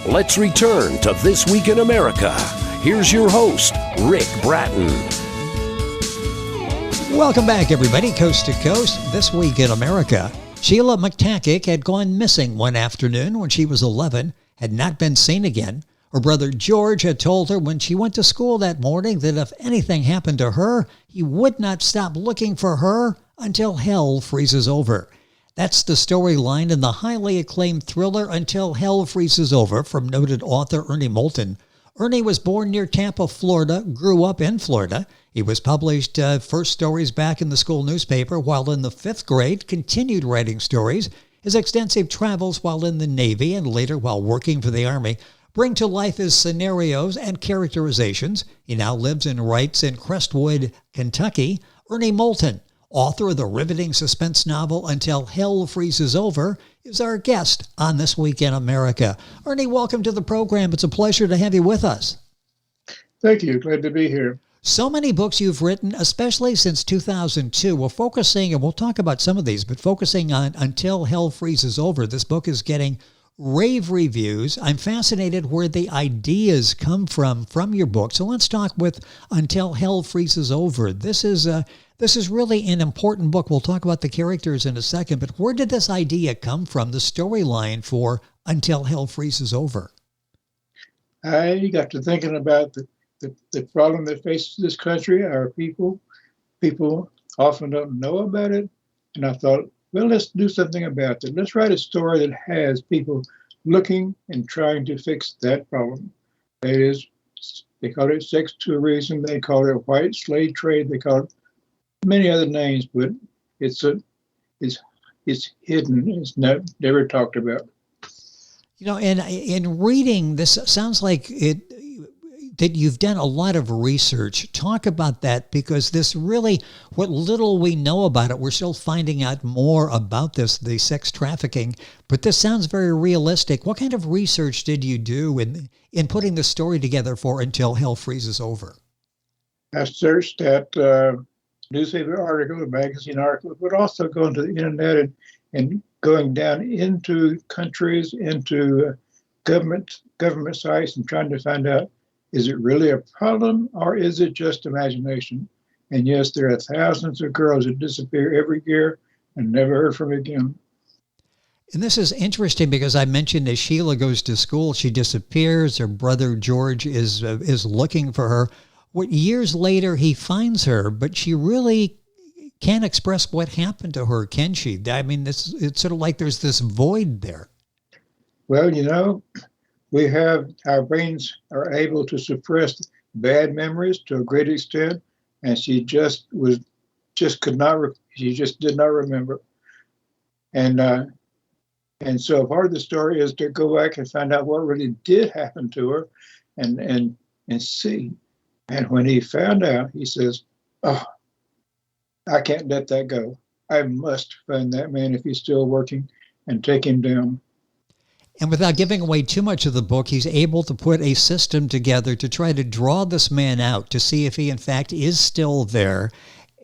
Let's return to This Week in America. Here's your host, Rick Bratton. Welcome back, everybody, coast to coast. This Week in America. Sheila Mictackic had gone missing one afternoon when she was 11, had not been seen again. Her brother George had told her when she went to school that morning that if anything happened to her, he would not stop looking for her until hell freezes over. That's the storyline in the highly acclaimed thriller Until Hell Freezes Over from noted author Ernie Moulton. Ernie was born near Tampa, Florida, grew up in Florida. He was published first stories back in the school newspaper while in the 5th grade, continued writing stories. His extensive travels while in the Navy and later while working for the Army bring to life his scenarios and characterizations. He now lives and writes in Crestwood, Kentucky. Ernie Moulton, author of the riveting suspense novel Until Hell Freezes Over, is our guest on This Week in America. Ernie, welcome to the program. It's a pleasure to have you with us. Thank you. Glad to be here. So many books you've written, especially since 2002. We're focusing, and we'll talk about some of these, but focusing on Until Hell Freezes Over. This book is getting rave reviews. I'm fascinated where the ideas come from your book. So let's talk with Until Hell Freezes Over. This is really an important book. We'll talk about the characters in a second, but where did this idea come from, the storyline for Until Hell Freezes Over? I got to thinking about the problem that faces this country, our people. People often don't know about it. And I thought, well, let's do something about it. Let's write a story that has people looking and trying to fix that problem. That is, they call it sex tourism. They call it white slave trade. They call it many other names, but it's hidden. It's never talked about. You know, and in reading this, sounds like that you've done a lot of research. Talk about that, because this really, what little we know about it, we're still finding out more about this, the sex trafficking, but this sounds very realistic. What kind of research did you do in putting the story together for Until Hell Freezes Over? I searched at newspaper articles, magazine articles, but also going to the internet and going down into countries, into government sites, and trying to find out, is it really a problem or is it just imagination? And yes, there are thousands of girls that disappear every year and never heard from again. And this is interesting because I mentioned as Sheila goes to school, she disappears. Her brother George is looking for her. Years later, he finds her, but she really can't express what happened to her, can she? I mean, it's sort of like there's this void there. Well, you know, our brains are able to suppress bad memories to a great extent, and she just did not remember. And so part of the story is to go back and find out what really did happen to her and see. And when he found out, he says, "Oh, I can't let that go. I must find that man if he's still working and take him down." And without giving away too much of the book, he's able to put a system together to try to draw this man out to see if he, in fact, is still there.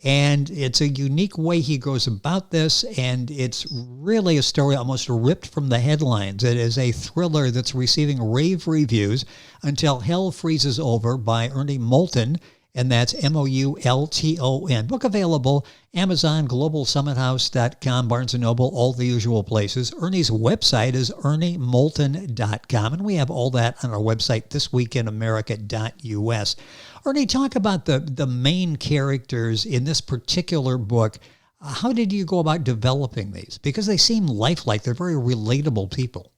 And it's a unique way he goes about this, and it's really a story almost ripped from the headlines. It is a thriller that's receiving rave reviews. Until Hell Freezes Over by Ernie Moulton, and that's Moulton. Book available Amazon, GlobalSummitHouse.com, Barnes & Noble, all the usual places. Ernie's website is ErnieMoulton.com, and we have all that on our website, thisweekinamerica.us. Ernie, talk about the main characters in this particular book. How did you go about developing these? Because they seem lifelike. They're very relatable people.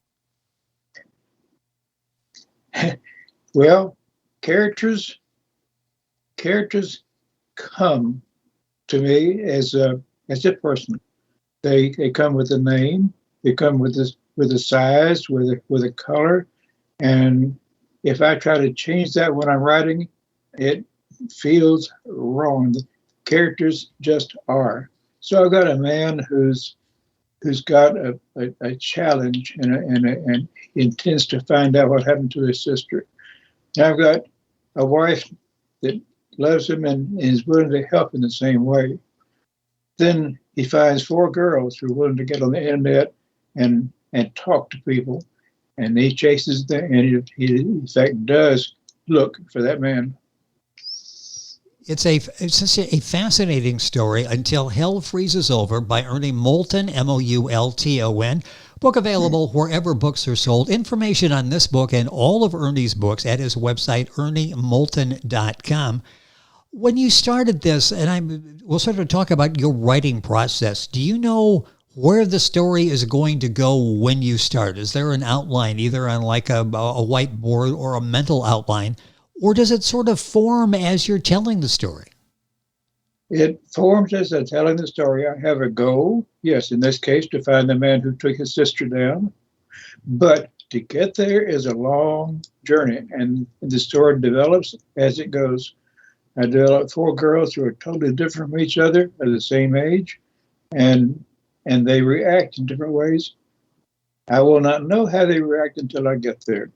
Well, characters come to me as a person. They come with a name. They come with a size, with a color, and if I try to change that when I'm writing, it feels wrong. The characters just are. So I've got a man who's got a challenge and intends to find out what happened to his sister. And I've got a wife that loves him and is willing to help in the same way. Then he finds 4 girls who are willing to get on the internet and talk to people. and he chases them, and he in fact does look for that man. It's such a fascinating story, Until Hell Freezes Over by Ernie Moulton, Moulton. Book available wherever books are sold. Information on this book and all of Ernie's books at his website, ErnieMoulton.com. When you started this, and we'll sort of talk about your writing process, do you know where the story is going to go when you start? Is there an outline, either on like a whiteboard or a mental outline? Or does it sort of form as you're telling the story? It forms as I'm telling the story. I have a goal, yes, in this case, to find the man who took his sister down. But to get there is a long journey, and the story develops as it goes. I developed 4 girls who are totally different from each other, at the same age, and they react in different ways. I will not know how they react until I get there.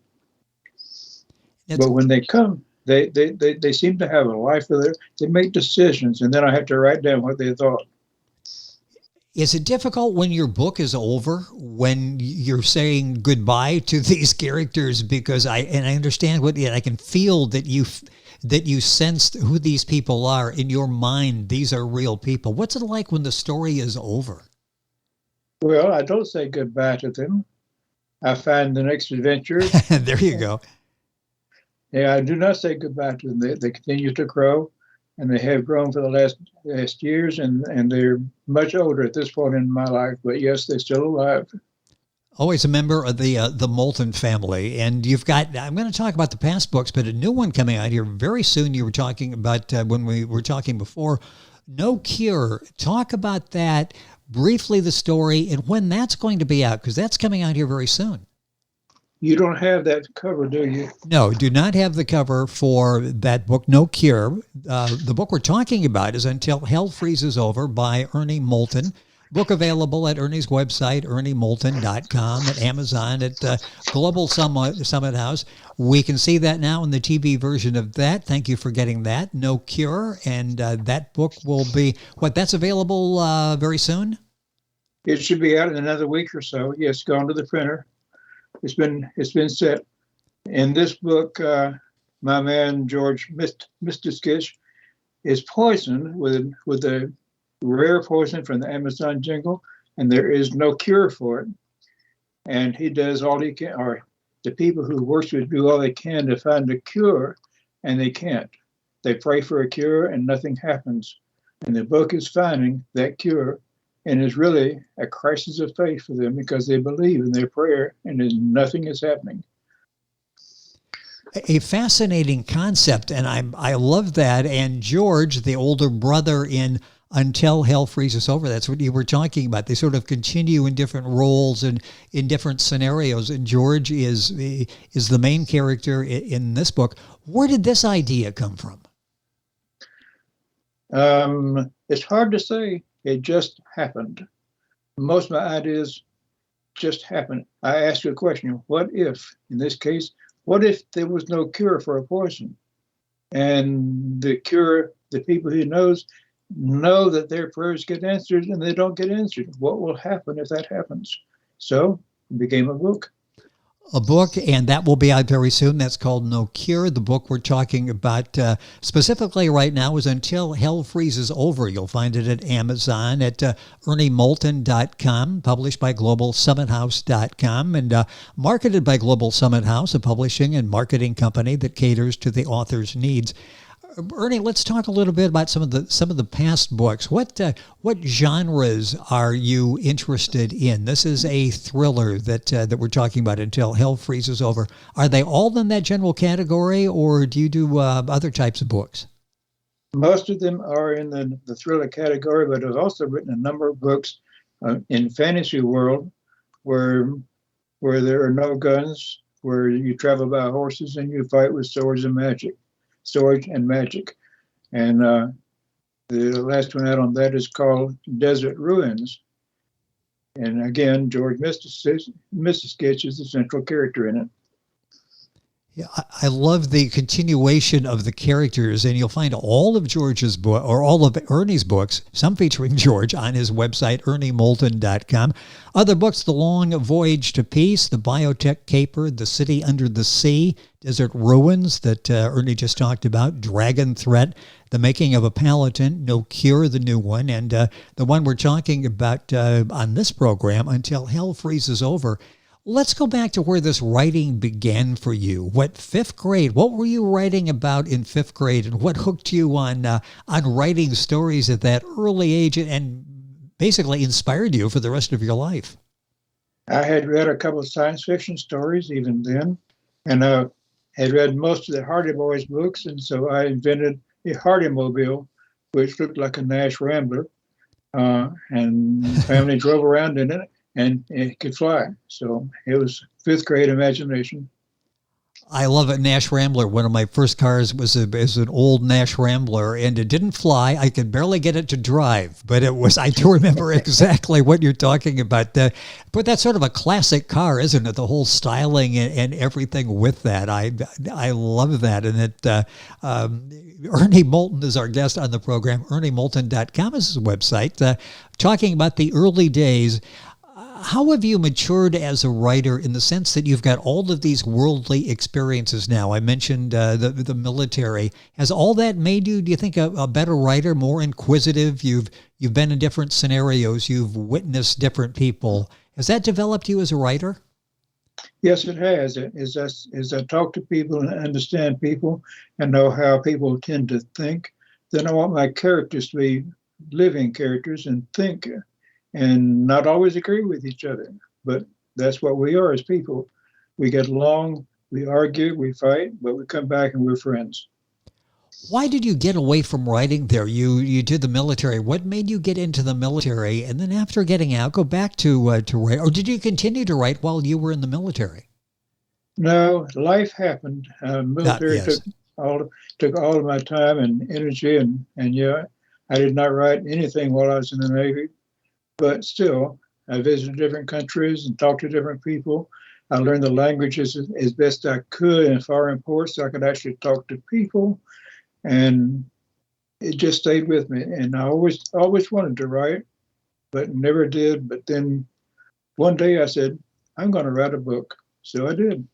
But when they come, they seem to have a life of their. They make decisions, and then I have to write down what they thought. Is it difficult when your book is over, when you're saying goodbye to these characters? Because I understand I can feel that you sensed who these people are in your mind. These are real people. What's it like when the story is over? Well, I don't say goodbye to them. I find the next adventure. There you go. Yeah, I do not say goodbye to them. They continue to grow, and they have grown for the last years, and they're much older at this point in my life. But yes, they're still alive. Always a member of the Moulton family, and you've got. I'm going to talk about the past books, but a new one coming out here very soon. You were talking about when we were talking before, No Cure. Talk about that briefly, the story, and when that's going to be out, because that's coming out here very soon. You don't have that cover, do you? No, do not have the cover for that book, No Cure. The book we're talking about is Until Hell Freezes Over by Ernie Moulton. Book available at Ernie's website, ErnieMoulton.com, at Amazon, at Global Summit House. We can see that now in the TV version of that. Thank you for getting that, No Cure. And that book will be, that's available very soon? It should be out in another week or so. Yes, gone to the printer. It's been set. In this book, my man George Mictackic is poisoned with a rare poison from the Amazon jungle, and there is no cure for it. And he does all he can, or the people who works with do all they can to find a cure, and they can't. They pray for a cure, and nothing happens. And the book is finding that cure. And it's really a crisis of faith for them because they believe in their prayer and nothing is happening. A fascinating concept, and I love that. And George, the older brother in Until Hell Freezes Over, that's what you were talking about. They sort of continue in different roles and in different scenarios. And George is the main character in this book. Where did this idea come from? It's hard to say. It just happened. Most of my ideas just happened. I asked you a question, what if, in this case, what if there was no cure for a poison? And the people he knows know that their prayers get answered and they don't get answered. What will happen if that happens? So it became a book. A book, and that will be out very soon. That's called No Cure. The book we're talking about specifically right now is Until Hell Freezes Over. You'll find it at Amazon, at ErnieMoulton.com, published by GlobalSummitHouse.com, and marketed by Global Summit House, a publishing and marketing company that caters to the author's needs. Ernie, let's talk a little bit about some of the past books. What genres are you interested in? This is a thriller that we're talking about, Until Hell Freezes Over. Are they all in that general category, or do you do other types of books? Most of them are in the thriller category, but I've also written a number of books in fantasy world where there are no guns, where you travel by horses and you fight with swords and magic. And the last one out on that is called Desert Ruins. And again, George Mictackic is the central character in it. Yeah, I love the continuation of the characters, and you'll find all of George's book, or all of Ernie's books, some featuring George, on his website, ErnieMoulton.com. Other books: The Long Voyage to Peace, The Biotech Caper, The City Under the Sea, Desert Ruins that Ernie just talked about, Dragon Threat, The Making of a Paladin, No Cure, the new one, and the one we're talking about on this program, Until Hell Freezes Over. Let's go back to where this writing began for you. What fifth grade? What were you writing about in fifth grade, and what hooked you on writing stories at that early age, and basically inspired you for the rest of your life? I had read a couple of science fiction stories even then, and I had read most of the Hardy Boys books, and so I invented a Hardy-mobile, which looked like a Nash Rambler, and the family drove around in it. And it could fly. So it was fifth grade imagination. I love a Nash Rambler. One of my first cars was an old Nash Rambler, and it didn't fly. I could barely get it to drive, but it was. I do remember exactly what you're talking about. But that's sort of a classic car, isn't it? The whole styling and everything with that. I love that. And Ernie Moulton is our guest on the program. ErnieMoulton.com is his website. Talking about the early days. How have you matured as a writer in the sense that you've got all of these worldly experiences now? I mentioned the military. Has all that made you, do you think, a better writer, more inquisitive? You've been in different scenarios. You've witnessed different people. Has that developed you as a writer? Yes, it has. As I talk to people and understand people and know how people tend to think, then I want my characters to be living characters and think and not always agree with each other. But that's what we are as people. We get along, we argue, we fight, but we come back and we're friends. Why did you get away from writing there? You did the military. What made you get into the military? And then after getting out, go back to write? Or did you continue to write while you were in the military? No, life happened. Military Yes. took all of my time and energy, and yeah, I did not write anything while I was in the Navy. But still, I visited different countries and talked to different people. I learned the languages as best I could in foreign ports, so I could actually talk to people. And it just stayed with me. And I always wanted to write, but never did. But then one day I said, I'm going to write a book. So I did.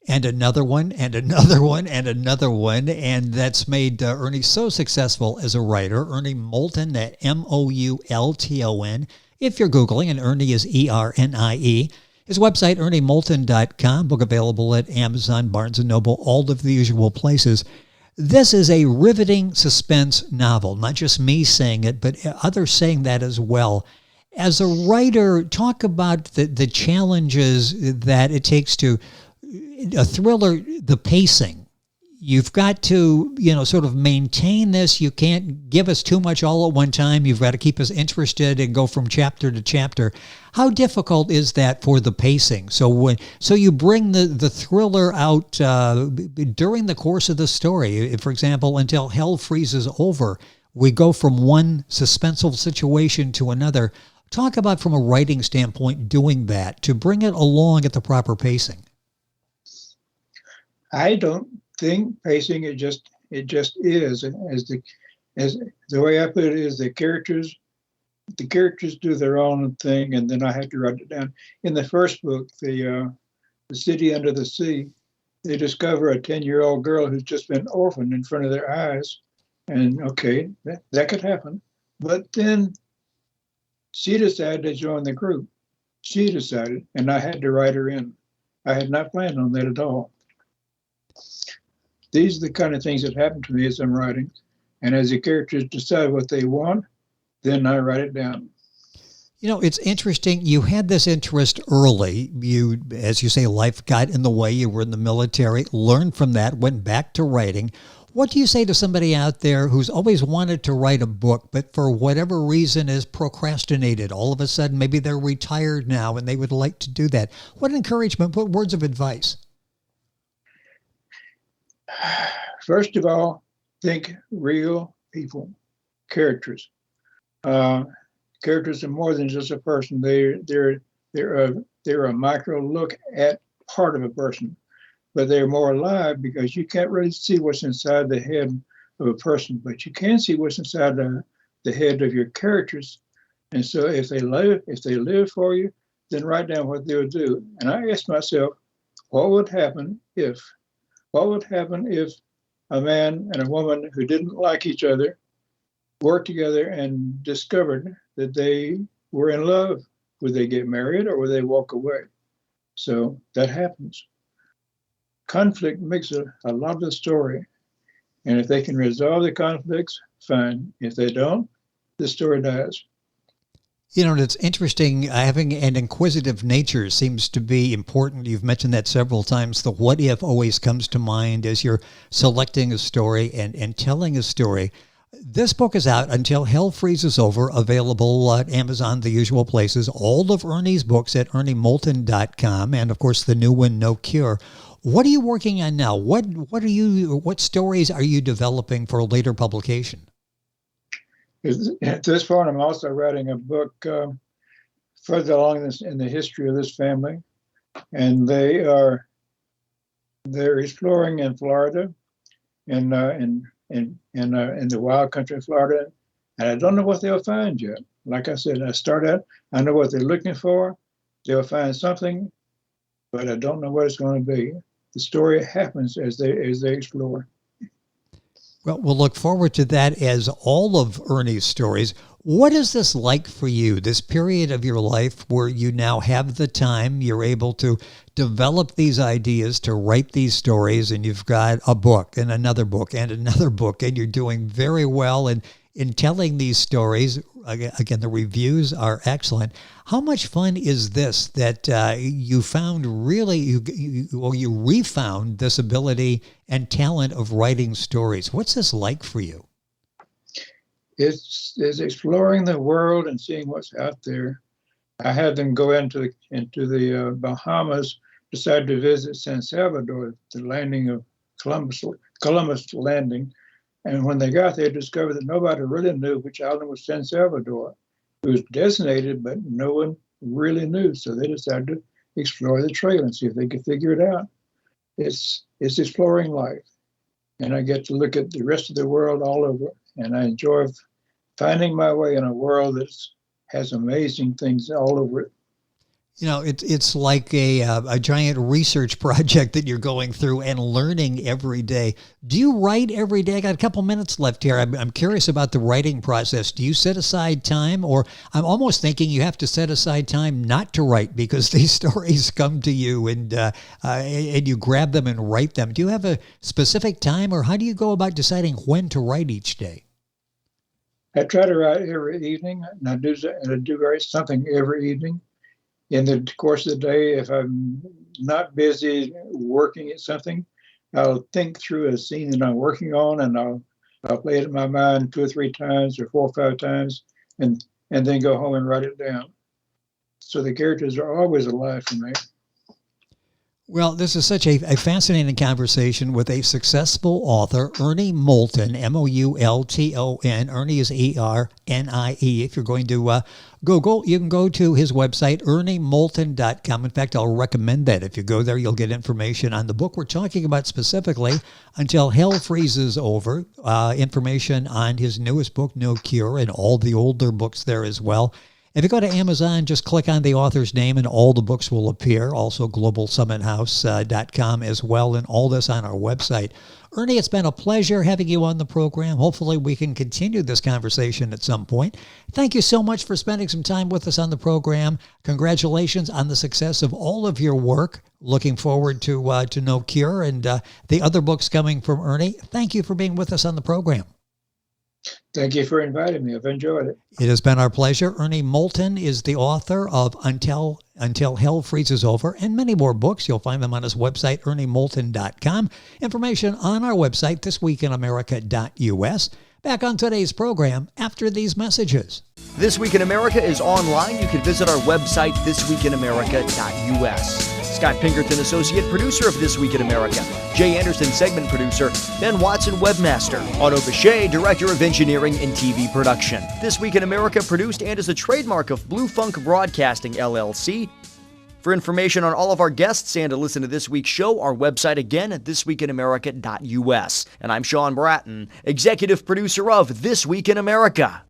And another one, and another one, and another one. And that's made Ernie so successful as a writer. Ernie Moulton, at Moulton. If you're Googling, and Ernie is ERNIE. His website, ErnieMoulton.com. Book available at Amazon, Barnes & Noble, all of the usual places. This is a riveting suspense novel. Not just me saying it, but others saying that as well. As a writer, talk about the challenges that it takes to a thriller, the pacing. You've got to, sort of maintain this. You can't give us too much all at one time. You've got to keep us interested and go from chapter to chapter. How difficult is that for the pacing? So you bring the thriller out during the course of the story. For example, Until Hell Freezes Over, we go from one suspenseful situation to another. Talk about, from a writing standpoint, doing that to bring it along at the proper pacing. I don't think pacing, it just is. As the way I put it is, the characters do their own thing, and then I have to write it down. In the first book, the City Under the Sea, they discover a 10-year-old girl who's just been orphaned in front of their eyes, and okay, that could happen. But then she decided to join the group. She decided, and I had to write her in. I had not planned on that at all. These are the kind of things that happen to me as I'm writing. And as the characters decide what they want, then I write it down. It's interesting. You had this interest early. You, as you say, life got in the way. You were in the military, learned from that, went back to writing. What do you say to somebody out there who's always wanted to write a book, but for whatever reason is procrastinated? All of a sudden, maybe they're retired now and they would like to do that. What encouragement, what words of advice? First of all, think real people, characters. Characters are more than just a person. They're a micro look at part of a person. but they're more alive because you can't really see what's inside the head of a person, but you can see what's inside the head of your characters. And so if they live for you, then write down what they'll do. And I asked myself, what would happen if a man and a woman who didn't like each other worked together and discovered that they were in love? Would they get married or would they walk away? So that happens. Conflict makes a lot of the story. And if they can resolve the conflicts, fine. If they don't, the story dies. You know, it's interesting. Having an inquisitive nature seems to be important. You've mentioned that several times. The what if always comes to mind as you're selecting a story and telling a story. This book is out, Until Hell Freezes Over, available at Amazon, the usual places. All of Ernie's books at erniemoulton.com, and of course the new one, No Cure. What are you working on now? What stories are you developing for later publication? At this point, I'm also writing a book further along in the history of this family, and they're exploring in Florida, in the wild country of Florida, and I don't know what they'll find yet. Like I said, I start out, I know what they're looking for. They'll find something, but I don't know what it's going to be. The story happens as they explore. Well, we'll look forward to that as all of Ernie's stories. What is this like for you, this period of your life where you now have the time, you're able to develop these ideas, to write these stories, and you've got a book and another book and another book, and you're doing very well in telling these stories. Again, the reviews are excellent. How much fun is this that you found really, you refound this ability and talent of writing stories? What's this like for you? It's exploring the world and seeing what's out there. I had them go into the Bahamas, decided to visit San Salvador, the landing of Columbus landing. And when they got there, discovered that nobody really knew which island was San Salvador. It was designated, but no one really knew. So they decided to explore the trail and see if they could figure it out. It's exploring life. And I get to look at the rest of the world all over. And I enjoy finding my way in a world that has amazing things all over it. You know, it's like a giant research project that you're going through and learning every day. Do you write every day? I got a couple minutes left here. I'm curious about the writing process. Do you set aside time, or I'm almost thinking you have to set aside time not to write because these stories come to you and you grab them and write them. Do you have a specific time, or how do you go about deciding when to write each day? I try to write every evening, and I do write something every evening. In the course of the day, if I'm not busy working at something, I'll think through a scene that I'm working on, and I'll play it in my mind 2 or 3 times or 4 or 5 times, and then go home and write it down. So the characters are always alive for me. Well, this is such a fascinating conversation with a successful author, Ernie Moulton, Moulton. Ernie is Ernie. If you're going to Google, you can go to his website, erniemoulton.com. In fact, I'll recommend that. If you go there, you'll get information on the book we're talking about specifically, Until Hell Freezes Over, information on his newest book, No Cure, and all the older books there as well. If you go to Amazon, just click on the author's name and all the books will appear. Also, globalsummithouse.com as well, and all this on our website. Ernie, it's been a pleasure having you on the program. Hopefully we can continue this conversation at some point. Thank you so much for spending some time with us on the program. Congratulations on the success of all of your work. Looking forward to No Cure and the other books coming from Ernie. Thank you for being with us on the program. Thank you for inviting me. I've enjoyed it. It has been our pleasure. Ernie Moulton is the author of Until Hell Freezes Over and many more books. You'll find them on his website, erniemoulton.com. Information on our website, thisweekinamerica.us. Back on today's program after these messages. This Week in America is online. You can visit our website, thisweekinamerica.us. Scott Pinkerton, associate producer of This Week in America. Jay Anderson, segment producer. Ben Watson, webmaster. Otto Bechet, director of engineering and TV production. This Week in America produced and is a trademark of Blue Funk Broadcasting, LLC. For information on all of our guests and to listen to this week's show, our website again at thisweekinamerica.us. And I'm Sean Bratton, executive producer of This Week in America.